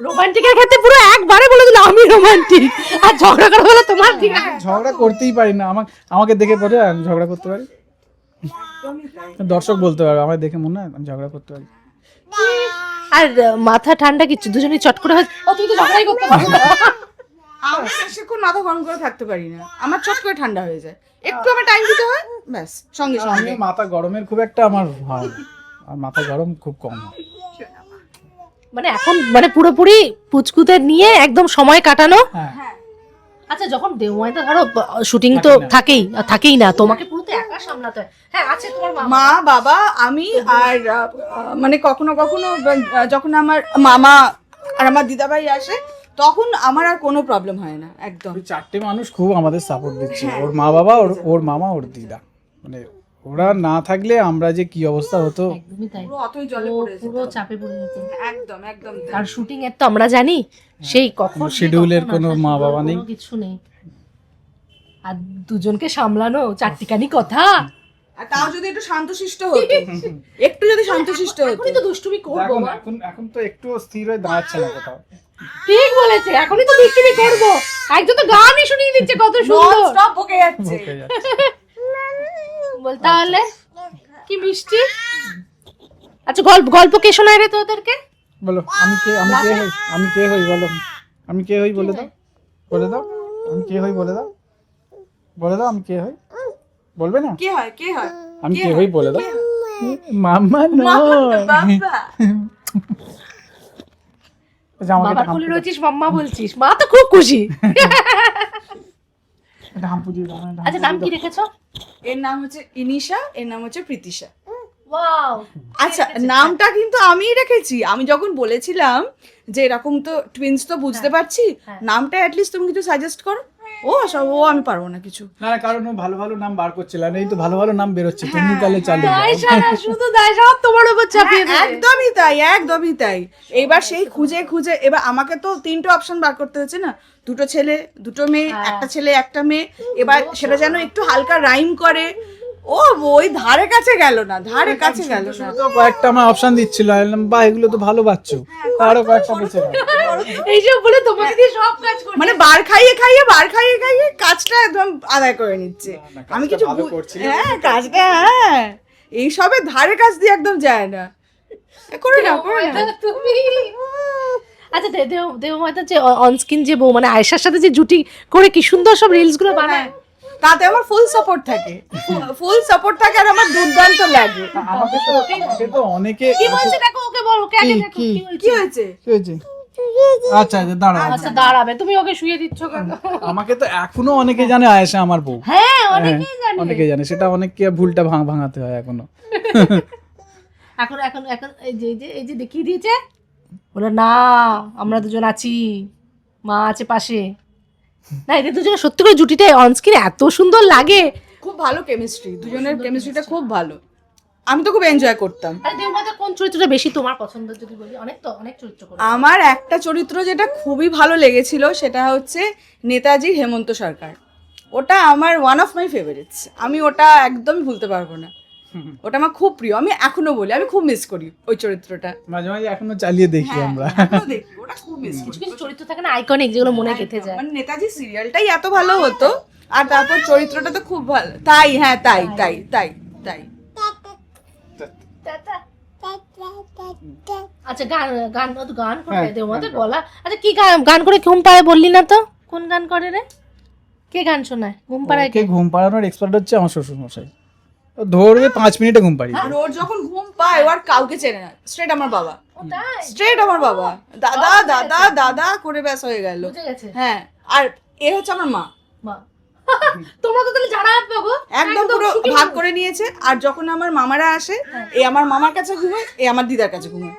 Speaker 2: রোমান্টিকের ক্ষেত্রে পুরো একবারে বলে দিল আমি রোমান্টিক, আর ঝগড়া করা হলো তোমার দিকে।
Speaker 1: ঝগড়া করতেই পারি না। আমাকে দেখে পরে আমি ঝগড়া করতে পারি। দর্শক বলতে পারবে, আমায় দেখে মনে হয় আমি ঝগড়া করতে পারি।
Speaker 2: আর মাথা ঠান্ডা কিছু দুজনেই চট করে ও তুই তো ঝগড়াই করতে পারো না।
Speaker 3: আমি বেশিক্ষণ মাথা গরম করে থাকতে পারি না, আমার চট করে ঠান্ডা হয়ে যায়। একটু আমার টাইম দিতে হয়, ব্যাস সঙ্গে
Speaker 1: আমি
Speaker 3: সঙ্গে।
Speaker 1: মাথা গরমের খুব একটা আমার হয় না। আর মাথা গরম খুব কম হয়।
Speaker 2: মানে এখন মানে পুরোপুরি পুচকুতে নিয়ে একদম সময় কাটানো।
Speaker 1: হ্যাঁ,
Speaker 3: হ্যাঁ,
Speaker 2: আচ্ছা যখন দেওয়াইতে ধরো শুটিং তো থাকেই না, তোমাকে পুরো তো একা সামলাতে হয়। হ্যাঁ আছে তোমার মা।
Speaker 3: মা বাবা আমি আর মানে কখনো কখনো যখন আমার মামা আর আমার দিদাভাই আসে, তখন আমার আর কোনো প্রবলেম হয় না একদম।
Speaker 1: ওই চারটে মানুষ খুব আমাদের সাপোর্ট দিচ্ছে। ওর মা বাবা, ওর মামা, ওর দিদা। মানে ওরা না থাকলে আমরা যে কি অবস্থা হতো।
Speaker 2: একদমই তাই,
Speaker 3: পুরো অতই জলে পড়ে যেত।
Speaker 2: পুরো চাপে পড়ে যেত।
Speaker 3: একদম একদম তাই।
Speaker 2: আর শুটিং এর তো আমরা জানি সেই কখন
Speaker 1: কোনো শিডিউলের কোনো মা বাবা নেই।
Speaker 2: কিছু নেই, আর দুজনকে সামলানো চারটিখানি কথা।
Speaker 3: আর তাও যদি একটু শান্তশিষ্ট হতো, একটু যদি শান্তশিষ্ট হতো।
Speaker 2: এখনই তো দুষ্টুমি করবো।
Speaker 1: এখন তো একটু স্থির হয়ে দাঁড়াচ্ছে না কোথাও।
Speaker 2: ঠিক বলেছে, এখনই তো দুষ্টুমি করবো। একজন তো গানই শুনিয়ে দিচ্ছে কত সুন্দর।
Speaker 3: ননস্টপ বকে যাচ্ছে।
Speaker 1: ওকে যাচ্ছে।
Speaker 2: বল তাহলে কি মিষ্টি। আচ্ছা গল্প কে শোনায় রে তোদেরকে?
Speaker 1: বলো আমি কে হই বলো। আমি কে হই বলে দাও, বলে দাও। আমি কে হই বলে দাও, বলে দাও। আমি কে হই বলবে না?
Speaker 3: কে হয় কে হয়?
Speaker 1: আমি কে হই বলে দাও। মাম্মা নয়।
Speaker 3: বাবা।
Speaker 1: আচ্ছা, আমাকে
Speaker 2: বাবার
Speaker 1: একটা
Speaker 2: কোলে
Speaker 1: হাম্পু
Speaker 2: রয়েছিস, মাম্মা বলছিস, মা তো খুব খুশি।
Speaker 1: একটা হাম্পু দিয়ে দাও, একটা
Speaker 2: আচ্ছা নাম
Speaker 1: হাম্পু
Speaker 2: কি
Speaker 1: দিয়ে
Speaker 2: রেখেছো?
Speaker 3: এর নাম হচ্ছে ইনিশা, এর নাম হচ্ছে প্রীতিশা।
Speaker 2: ওয়াও,
Speaker 3: আচ্ছা নামটা কিন্তু আমিই রেখেছি। আমি যখন বলেছিলাম যে এরকম তো টুইন্স তো বুঝতে পারছি, নামটা অ্যাটলিস্ট তুমি কিছু সাজেস্ট করো। আমি পারবো না কিছু।
Speaker 1: না, কারণ ও ভালো ভালো নাম বার করছিল না। এই তো ভালো ভালো নাম বেরোচ্ছে, তুমি তাহলে চালু দাও।
Speaker 2: দায় সারা শুধু দায় সব তোমার উপর চাপিয়ে দেবে।
Speaker 3: একদমই তাই, একদমই তাই। এবার সেই খুঁজে খুঁজে এবার আমাকে তো 3টে অপশন বার করতে হচ্ছে না, 2টো ছেলে 2টো মেয়ে, একটা ছেলে একটা মেয়ে। এবার সেটা যেন একটু হালকা রাইম করে। ওই ধারে কাছে গেল না, ধারে কাছে গেল না।
Speaker 1: তো কয়েকটা আমার অপশন দিচ্ছিল, আমি বললাম বাহ এগুলো তো ভালো বাচ্চু, আরো কয়েকটা বেঁচে গেল।
Speaker 2: এইসব বলে তোমাকে দিয়ে সব কাজ করে।
Speaker 3: মানে বার খাইয়ে কাজটা একদম আদায় করে নিচ্ছে। আমি কিছু
Speaker 1: ভালো করছিলি।
Speaker 3: হ্যাঁ কাজটা এইসবে ধারে কাজ দিয়ে একদম যায় না। করে না।
Speaker 2: তুমি আচ্ছা দেবমাতা যে অনস্ক্রিন যে বউ মানে আয়েশার সাথে যে জুটি করে কি সুন্দর সব রিলস গুলো বানায়,
Speaker 3: তাতে আমার ফুল সাপোর্ট থাকে, আর আমার দুর্দান্ত লাগে।
Speaker 1: আমাকে তো অনেকে
Speaker 2: কি বলছে দেখো, ওকে বল, ওকে আগে দেখো
Speaker 1: কি?
Speaker 2: কি হয়েছে।
Speaker 3: কি হয়েছে?
Speaker 1: কি হয়েছে? আচ্ছা দাঁড়াও।
Speaker 2: আচ্ছা দাঁড়াবে, তুমি ওকে শুয়ে দিচ্ছ কেন?
Speaker 1: আমাকে তো এখনো অনেকে জানে আয়েশা আমার বউ।
Speaker 2: হ্যাঁ অনেকেই জানে।
Speaker 1: অনেকে জানে, সেটা অনেককে ভুলটা ভাঙাতে হয় এখনো।
Speaker 2: এখন এখন এখন এই যে দেখিয়ে দিয়েছে, বলে না আমরা দুজন আছি, মা আছে পাশে। না এদের দুজনে সত্যি করে জুটিটা অনস্ক্রিন এত সুন্দর লাগে।
Speaker 3: খুব ভালো কেমিস্ট্রি, দুজনের কেমিস্ট্রিটা খুব ভালো। আমি তো খুব এনজয় করতাম।
Speaker 2: আরে দেবমাতার কোন চরিত্রটা বেশি তোমার পছন্দ যদি বলি? অনেক চরিত্র করে।
Speaker 3: আমার একটা চরিত্র যেটা খুবই ভালো লেগেছিল সেটা হচ্ছে নেতাজি হেমন্ত সরকার। ওটা আমার ওয়ান অফ মাই ফেভারিটস। আমি ওটা একদমই ভুলতে পারবো না। ওটা আমার খুব প্রিয়। আমি এখনো বলি আমি খুব মিস করি ওই চরিত্রটা।
Speaker 1: মাঝে মাঝে এখনো চালিয়ে দেখি আমরা।
Speaker 3: এখনো দেখি, ওটা খুব মিস করি।
Speaker 2: কিছু চরিত্র থাকে না আইকনিক, যেগুলো মনে গেঁথে যায়।
Speaker 3: মানে নেতাজি সিরিয়ালটাই এত ভালো হতো, আর তারপর চরিত্রটা তো খুব ভালো। তাই হ্যাঁ তাই তাই তাই তাই
Speaker 2: আচ্ছা গান করে দেবমাতা গলা। আচ্ছা কি গান করে ঘুম পাড়ে বললি না তো? কোন গান করে রে? কে গান শোনায় ঘুম পাড়ায়
Speaker 1: কে ঘুম পাড়ানোর এক্সপার্ট হচ্ছে আমার শ্বশুর মশাই। ধরবে 5 মিনিটে ঘুম পাড়িয়ে
Speaker 3: আর ওর যখন ঘুম পায় ও আর কাউকে চেনে না, স্ট্রেট আমার বাবা, স্ট্রেট আমার বাবা, দাদা দাদা দাদা করে ব্যাস হয়ে গেল।
Speaker 2: বুঝে গেছে
Speaker 3: হ্যাঁ, আর এ হচ্ছে আমার মা,
Speaker 2: মা তোমরা তো তাহলে জানা পাবো
Speaker 3: একদম পুরো ভাগ করে নিয়েছে। আর যখন আমার মামারা আসে, এ আমার মামার কাছে ঘুমায়, এ আমার দিদার কাছে ঘুমায়,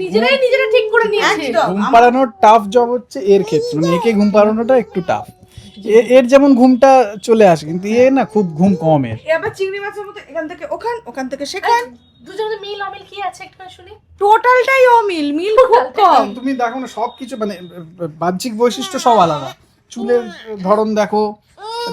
Speaker 2: নিজেরা ঠিক করে নিয়েছে।
Speaker 3: একদম।
Speaker 1: ঘুম পাড়ানোর টাফ জব হচ্ছে এর ক্ষেত্রে, মানে একে ঘুম পাড়ানোটা একটু টাফ। এর যেমন ঘুমটা চলে আসে, কিন্তু এ না খুব ঘুম কম এর।
Speaker 3: এ আবার চিংড়ি মাছের মতো এখান থেকে ওখান, ওখান থেকে সেখান,
Speaker 2: দুজনের মিল অমিল কি আছে একটু শুনি।
Speaker 3: টোটালটাই অমিল, মিল খুব কম।
Speaker 1: তুমি দেখো না সবকিছু, মানে বাহ্যিক বৈশিষ্ট্য সব আলাদা, চুলের ধরন দেখো,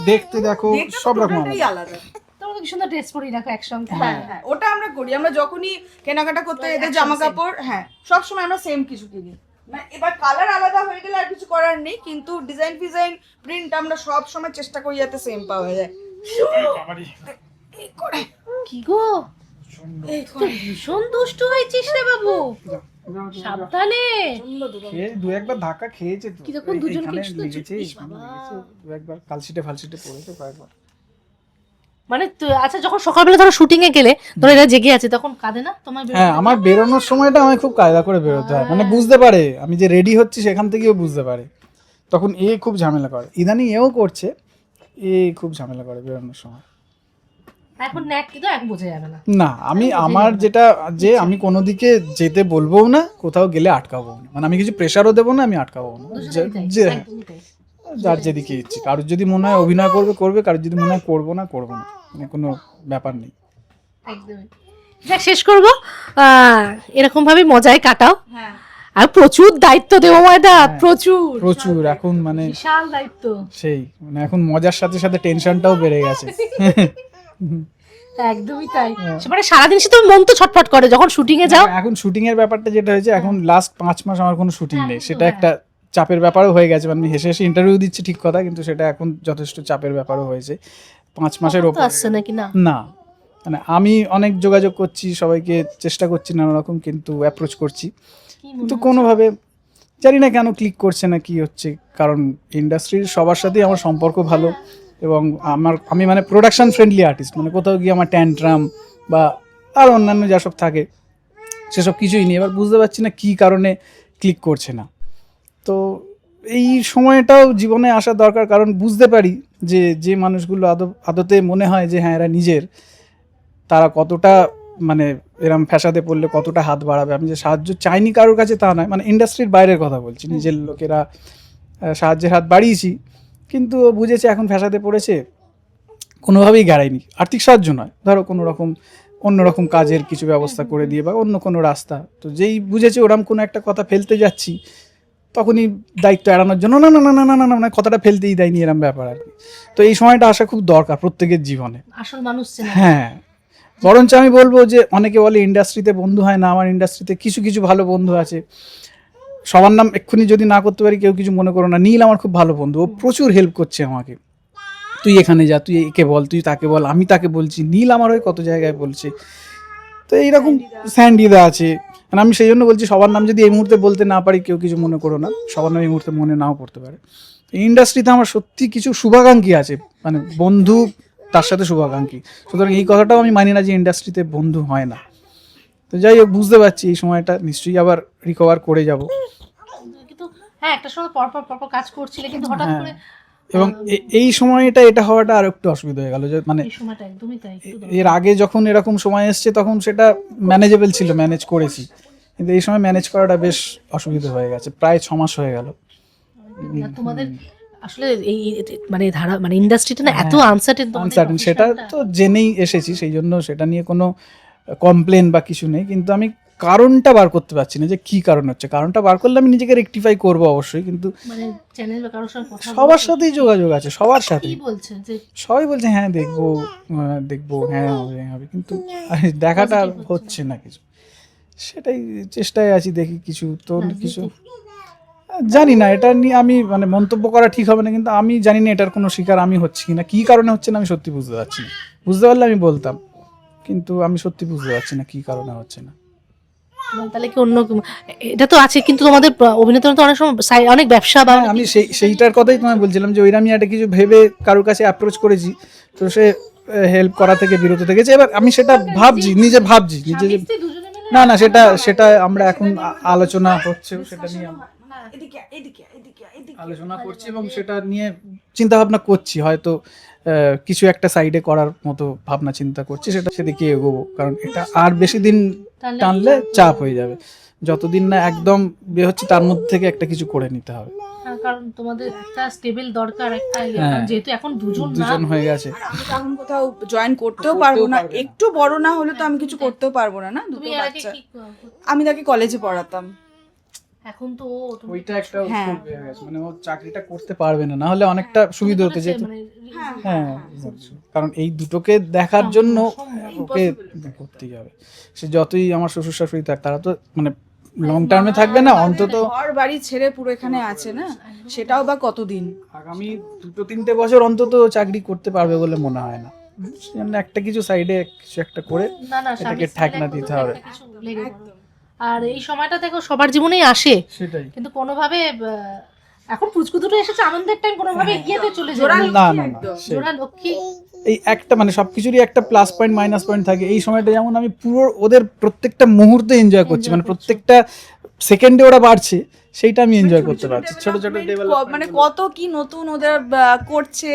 Speaker 1: দেখতে দেখো,
Speaker 3: দেখতে
Speaker 1: সব রকম
Speaker 3: টোটালটাই
Speaker 1: আলাদা।
Speaker 3: আলাদা।
Speaker 2: তোমরা কি সুন্দর ড্রেস পরে রাখো একসঙ্গে।
Speaker 3: হ্যাঁ হ্যাঁ, ওটা আমরা করি। আমরা যখনই কেনাকাটা করতে এদের জামা কাপড়, হ্যাঁ সবসময় আমরা সেম কিছু কিনি। মানে এবার কালার আলাদা হয়ে গেলে আর কিছু করার নেই, কিন্তু ডিজাইন ফিজাইন প্রিন্ট আমরা সব সময় চেষ্টা করি যাতে সেম পাওয়া যায়। এই করে,
Speaker 2: কি গো
Speaker 3: এই
Speaker 2: তুই
Speaker 3: করে।
Speaker 2: ভীষণ দুষ্টু হয়েছিস রে বাবু, সাবধানে।
Speaker 1: খেয়ে দু একবার ধাক্কা খেয়েছে তো,
Speaker 2: কিরকম দুজনকে
Speaker 1: এখানে
Speaker 2: শুধু
Speaker 1: লেগেছে,
Speaker 2: ইস
Speaker 1: এখানে
Speaker 2: বাবা।
Speaker 1: লেগেছে, দু একবার কালশিটে ফালশিটে পড়েছে কয়েকবার।
Speaker 2: মানে আচ্ছা যখন সকালবেলা ধরো শুটিং এ গেলে ধরো এরা জেগে আছে তখন কাঁদে না তোমার?
Speaker 1: হ্যাঁ, আমার বেরোনোর সময়টা আমি খুব কায়দা করে বেরোতে হয়, মানে বুঝতে পারে আমি যে রেডি হচ্ছি, সেখান থেকেও বুঝতে পারে। তখন এ খুব ঝামেলা করে, ইদানিং এও করছে, এ খুব ঝামেলা করে বেরোনোর সময়।
Speaker 2: এখন ন্যাক কিন্তু এক বোঝা যাবে না।
Speaker 1: না, আমি আমার যেটা যে আমি কোনো দিকে যেতে বলবো না, কোথাও গেলে আটকাবো না, মানে আমি কিছু প্রেশারও দেবো না, আমি আটকাবো না,
Speaker 2: দুজনেই তাই,
Speaker 1: যে
Speaker 2: একদমই তাই।
Speaker 1: যার যেদিকে ইচ্ছে। কারোর যদি মনে হয় অভিনয় করবে করবে, কারোর যদি মনে হয় করবো না করবো না, মানে কোনো ব্যাপার নেই।
Speaker 2: একদমই। যাক শেষ করবো, এরকম ভাবে মজায় কাটাও।
Speaker 3: হ্যাঁ,
Speaker 2: আর প্রচুর দায়িত্ব দেবো ময়দা, প্রচুর
Speaker 1: প্রচুর এখন মানে
Speaker 2: বিশাল দায়িত্ব।
Speaker 1: সেই, মানে এখন মজার সাথে সাথে টেনশনটাও বেড়ে গেছে।
Speaker 2: একদমই তাই। মানে সারাদিন সে তো মন তো ছটফট করে যখন শুটিং এ যাও।
Speaker 1: এখন শুটিং এর ব্যাপারটা যেটা হয়েছে, এখন লাস্ট 5 মাস আমার কোনো শুটিং নেই, সেটা একটা চাপের ব্যাপারও হয়ে গেছে। মানে আমি হেসে হেসে ইন্টারভিউ দিচ্ছি ঠিক কথা, কিন্তু সেটা এখন যথেষ্ট চাপের ব্যাপারও হয়েছে 5 মাসের
Speaker 2: তো
Speaker 1: ওপর।
Speaker 2: আসছে নাকি না?
Speaker 1: না, মানে আমি অনেক যোগাযোগ করছি, সবাইকে চেষ্টা করছি নানা রকম, কিন্তু অ্যাপ্রোচ করছি,
Speaker 2: কি মনে
Speaker 1: কিন্তু কোনোভাবে জানি না কেন ক্লিক করছে না, কি হচ্ছে। কারণ ইন্ডাস্ট্রির সবার সাথেই আমার সম্পর্ক ভালো, এবং আমি মানে প্রোডাকশন ফ্রেন্ডলি আর্টিস্ট, মানে কোথাও গিয়ে আমার ট্যান্ট্রাম বা আর অন্যান্য যা সব থাকে সেসব কিছুই নেই। এবার বুঝতে পারছি না কী কারণে ক্লিক করছে না। তো এই সময়টাও জীবনে আসা দরকার, কারণ বুঝতে পারি যে যে মানুষগুলো আদতে মনে হয় যে হ্যাঁ এরা নিজের, তারা কতটা মানে এরম ফ্যাসাদে পড়লে কতটা হাত বাড়াবে। আমি যে সাহায্য চাইনি কারোর কাছে তা নয়, মানে ইন্ডাস্ট্রির বাইরের কথা বলছি, নিজের লোকেরা সাহায্যের হাত বাড়িয়েছি, কিন্তু ও বুঝেছে এখন ফ্যাসাদে পড়েছে, কোনোভাবেই গাড়ায়নি। আর্থিক সাহায্য নয়, ধরো কোনো রকম অন্যরকম কাজের কিছু ব্যবস্থা করে দিয়ে বা অন্য কোনো রাস্তা। তো যেই বুঝেছে ওরম কোনো একটা কথা ফেলতে যাচ্ছি, তখনই দায়িত্ব এড়ানোর জন্য না না না না না না না কথাটা ফেলতেই দেয়নি, এরম ব্যাপার আর কি। তো এই সময়টা আসা খুব দরকার প্রত্যেকের জীবনে।
Speaker 2: আসল মানুষ চেনা।
Speaker 1: হ্যাঁ, বরঞ্চ আমি বলবো যে অনেকে বলে ইন্ডাস্ট্রিতে বন্ধু হয় না, আমার ইন্ডাস্ট্রিতে কিছু কিছু ভালো বন্ধু আছে। সবার নাম এক্ষুনি যদি না করতে পারি কেউ কিছু মনে করো না, নীল আমার খুব ভালো বন্ধু, ও প্রচুর হেল্প করছে আমাকে। তুই এখানে যা, তুই একে বল, তুই তাকে বল, আমি তাকে বলছি, নীল আমার হয়ে কত জায়গায় বলছে। তো এইরকম স্যান্ডিদা আছে, মানে আমি সেই জন্য বলছি সবার নাম যদি এই মুহূর্তে বলতে না পারি কেউ কিছু মনে করো না, সবার নাম এই মুহূর্তে মনে নাও পড়তে পারে। ইন্ডাস্ট্রিতে আমার সত্যি কিছু শুভাকাঙ্ক্ষী আছে, মানে বন্ধু তার সাথে শুভাকাঙ্ক্ষী। সুতরাং এই কথাটাও আমি মানি না যে ইন্ডাস্ট্রিতে বন্ধু হয় না। তো যাই হোক, বুঝতে পারছি এই সময়টা নিশ্চয়ই আবার রিকভার করে যাব।
Speaker 2: কিন্তু হ্যাঁ একটা সময় পরপর কাজ করছিলে, কিন্তু হঠাৎ করে
Speaker 1: এবং এই সময়টা এটা হওয়াটা আর একটু অসুবিধা হয়ে গেল, যে মানে
Speaker 2: এই সময়টা একদমই তাই।
Speaker 1: এর আগে যখন এরকম সময় এসছে তখন সেটা ম্যানেজেবল ছিল, ম্যানেজ করেছি, কিন্তু এই সময় ম্যানেজ করাটা বেশ অসুবিধা হয়ে গেছে, প্রায় 6 মাস হয়ে গেল।
Speaker 2: আর তোমাদের আসলে এই মানে ধারা মানে ইন্ডাস্ট্রিটা না এত আনসার্টেন,
Speaker 1: আনসার্টেন, সেটা তো জেনেই এসেছি, সেই জন্য সেটা নিয়ে কোনো কমপ্লেন বা কিছু নেই, কিন্তু আমি কারণটা বার করতে পারছি না যে কি কারণ হচ্ছে। কারণটা বার করলে আমি নিজেকে রেকটিফাই করবো অবশ্যই, কিন্তু
Speaker 2: মানে চ্যানেল বা কারোর সঙ্গে কথা
Speaker 1: সবার সাথেই যোগাযোগ আছে, সবার সাথে
Speaker 2: কি বলছে যে
Speaker 1: সবাই বলছে হ্যাঁ দেখবো দেখবো, হ্যাঁ হবে হবে, কিন্তু দেখাটা আর হচ্ছে না কিছু। সেটাই চেষ্টায় আছি, দেখি কিছু তো কিছু জানি না, এটা নিয়ে আমি মানে মন্তব্য করা ঠিক হবে না, কিন্তু আমি জানি না এটার কোনো শিকার আমি হচ্ছি কিনা, কি কারণে হচ্ছে না আমি সত্যি বুঝতে পারছি না। বুঝতে পারলে আমি বলতাম, কিন্তু আমি সত্যি বুঝতে পারছি না কি কারণে হচ্ছে না।
Speaker 2: তাহলে কি অন্য এটা তো আছে, কিন্তু তোমাদের অভিনেতা তো অনেক সময় অনেক ব্যবসা বা
Speaker 1: আমি সেইটার কথাই তোমায় বলছিলাম যে ওইরকমই একটা কিছু ভেবে কারোর কাছে অ্যাপ্রোচ করেছি, তো সে হেল্প করা থেকে বিরত থেকেছে। এবার আমি সেটা ভাবছি, নিজে ভাবছি নিজে যে
Speaker 2: দুজনে মিলে
Speaker 1: না না সেটা আমরা এখন আলোচনা হচ্ছে, সেটা নিয়ে আমরা
Speaker 3: এদিকে এদিকে এদিকে এদিকে
Speaker 1: আলোচনা করছি এবং সেটা নিয়ে চিন্তা ভাবনা করছি, হয়তো কিছু একটা সাইডে করার মতো ভাবনা চিন্তা করছি, সেটা সেদিকে এগোবো। কারণ এটা আর বেশি দিন টানলে চাপ হয়ে যাবে, যতদিন না একদম বের হচ্ছে তার মধ্যে থেকে একটা কিছু করে নিতে হবে।
Speaker 2: কারণ তোমাদের একটা স্টেবল দরকার, একটা
Speaker 1: হ্যাঁ।
Speaker 2: যেহেতু এখন দুজন
Speaker 1: হয়ে গেছে,
Speaker 3: আর আমি তো এখন কোথাও জয়েন করতেও পারবো না, একটু বড় না হলে তো আমি কিছু করতেও পারবো না, না দুটো
Speaker 2: তুমি আগে
Speaker 3: বাচ্চা।
Speaker 2: কি
Speaker 3: আমি তাকে কলেজে পড়াতাম।
Speaker 2: এখন তো
Speaker 1: ওইটা একটা
Speaker 3: হ্যাঁ।
Speaker 1: হয়ে গেছে, মানে ও চাকরিটা করতে পারবে না, না হলে অনেকটা সুবিধা হতো যেহেতু হ্যাঁ, কারণ এই দুটোকে দেখার জন্য ওকে করতেই হবে। সে যতই আমার শ্বশুর শাশুড়ি থাক, তারা তো মানে লং টার্মে থাকবে না, অন্তত
Speaker 3: ঘর বাড়ি ছেড়ে পুরো এখানে আছে না, সেটাও বা কতদিন।
Speaker 1: আগামী 2-3 বছর অন্তত চাকরি করতে পারবে বলে মনে হয় না। সেজন্য একটা কিছু সাইডে কিছু একটা করে এটাকে ঠেকনা দিতে হবে।
Speaker 2: আর এই সময়টা দেখো সবার জীবনেই আসে,
Speaker 1: সেটাই।
Speaker 2: কিন্তু কোনোভাবে এখন পুচকু দুটো এসেছে আনন্দের টাইম, কোনোভাবে এগিয়েতে চলে
Speaker 3: জোড়া
Speaker 2: যাবে
Speaker 1: না
Speaker 3: লক্ষ্মী
Speaker 1: না না
Speaker 3: একদম।
Speaker 1: সে-
Speaker 2: জোড়া লক্ষ্মী।
Speaker 1: এই একটা মানে সবকিছুরই একটা প্লাস পয়েন্ট মাইনাস পয়েন্ট থাকে। এই সময়টা যেমন আমি পুরো ওদের প্রত্যেকটা মুহূর্তে এনজয় করছি, মানে প্রত্যেকটা সেকেন্ডে ওরা বাড়ছে, সেইটা আমি এনজয় করতে পারছি। ছোট ছোট
Speaker 3: মানে কত কি নতুন ওদের করছে,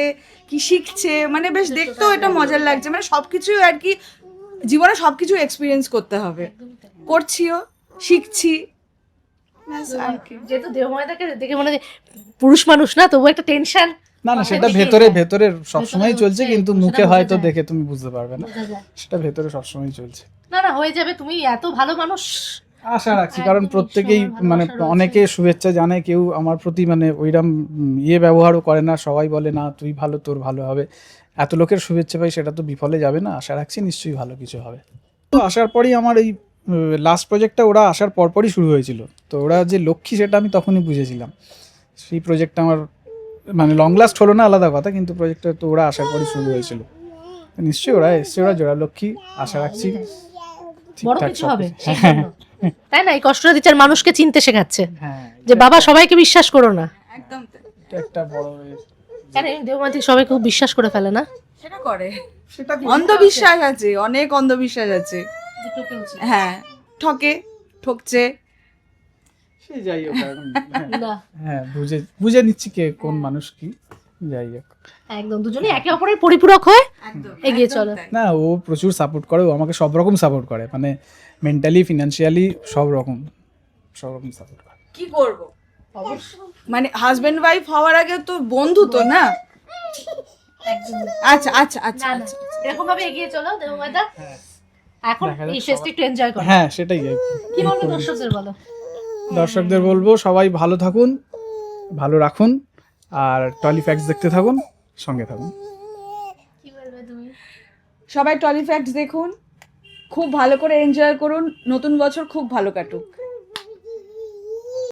Speaker 3: কি শিখছে, মানে বেশ দেখতেও এটা মজার লাগছে। মানে সবকিছু আর কি জীবনে সবকিছু এক্সপিরিয়েন্স করতে হবে, করছিও, শিখছি। ব্যাস আর কি।
Speaker 2: যেহেতু দেহময়দাকে দেখে মনে হয় পুরুষ মানুষ না, তবু একটা টেনশন
Speaker 1: না না সেটা
Speaker 2: দেখে
Speaker 1: ভেতরে
Speaker 2: যায়।
Speaker 1: ভেতরে সবসময়
Speaker 2: ভেতরে
Speaker 1: চলছে,
Speaker 2: হচ্ছে,
Speaker 1: কিন্তু
Speaker 2: সেটা
Speaker 1: মুখে
Speaker 2: বোঝা
Speaker 1: হয়তো
Speaker 2: যায়।
Speaker 1: দেখে তুমি বুঝতে পারবে না,
Speaker 2: বোঝা যায়।
Speaker 1: সেটা ভেতরে সবসময় চলছে।
Speaker 2: না না হয়ে যাবে, তুমি এত ভালো মানুষ।
Speaker 1: আশা রাখছি, কারণ
Speaker 2: একদম
Speaker 1: প্রত্যেকেই
Speaker 2: ঈশ্বরের
Speaker 1: মানে
Speaker 2: ভালোবাসা রয়েছে।
Speaker 1: অনেকে শুভেচ্ছা জানায়, কেউ আমার প্রতি মানে ওইরকম ব্যবহারও করে না। সবাই বলে না তুই ভালো, তোর ভালো হবে। এত লোকের শুভেচ্ছা পাই, সেটা তো বিফলে যাবে না। আশা রাখছি নিশ্চয়ই ভালো কিছু হবে। তো আসার পরই আমার এই লাস্ট প্রজেক্টটা ওরা আসার পরপরই শুরু হয়েছিল, তো ওরা যে লক্ষ্মী সেটা আমি তখনই বুঝেছিলাম। সেই প্রজেক্টটা আমার মানে লং লাস্ট হলো না আলাদা কথা, কিন্তু প্রজেক্টটা তো ওরা আসার পরই শুরু হয়েছিল। নিশ্চয়ই ওরা এসছে, ওরা জোড়া লক্ষ্মী। আশা রাখছি
Speaker 2: বড়
Speaker 1: ঠিকঠাক
Speaker 2: কিছু
Speaker 1: সব
Speaker 2: হবে
Speaker 1: কিছু।
Speaker 2: সেই জন্য। তাই না, এই কষ্টটা দিচ্ছে আর মানুষকে চিনতে শেখাচ্ছে,
Speaker 1: হ্যাঁ,
Speaker 2: যে বাবা সবাইকে বিশ্বাস করো না।
Speaker 3: একদম তাই।
Speaker 1: এটা একটা বড়
Speaker 2: কেন দেহমান্তিক সবাই খুব বিশ্বাস করে ফেলে না,
Speaker 3: সেটা করে,
Speaker 1: সেটা
Speaker 3: অন্ধবিশ্বাস আছে, অনেক অন্ধবিশ্বাস আছে। হ্যাঁ, ঠকছে।
Speaker 1: সে যাই হোক এখন,
Speaker 2: না
Speaker 1: হ্যাঁ বুঝে নিচ্ছি কে কোন মানুষ কি, যাই হোক।
Speaker 2: একদম দুজনেই একে অপরের পরিপূরক হয়ে
Speaker 3: একদম
Speaker 2: এগিয়ে
Speaker 3: একদম
Speaker 2: চলো।
Speaker 3: তাই।
Speaker 1: না ও প্রচুর সাপোর্ট করে, ও আমাকে সব রকম সাপোর্ট করে, মানে মেন্টালি, ফিনান্সিয়ালি সব রকম সাপোর্ট করে।
Speaker 3: কি করব, মানে হাজবেন্ড ওয়াইফ হওয়ার আগে তো বন্ধু তো না। আচ্ছা আচ্ছা আচ্ছা
Speaker 2: না না
Speaker 3: আচ্ছা।
Speaker 2: এরকম ভাবে এগিয়ে চলো দেহমাতা। এখন
Speaker 1: দেখা যাক
Speaker 2: এই ফেস্ট একটু এনজয় করো।
Speaker 1: হ্যাঁ সেটাই আর কি।
Speaker 2: কি বলবো দর্শকদের বলো?
Speaker 1: দর্শকদের বলবো সবাই ভালো থাকুন, ভালো রাখুন, আর টলি ফ্যাক্টস দেখতে থাকুন, সঙ্গে থাকুন।
Speaker 2: কি বলবে তুমি?
Speaker 3: সবাই টলি ফ্যাক্টস দেখুন, খুব ভালো করে এনজয় করুন, নতুন বছর খুব ভালো কাটুক।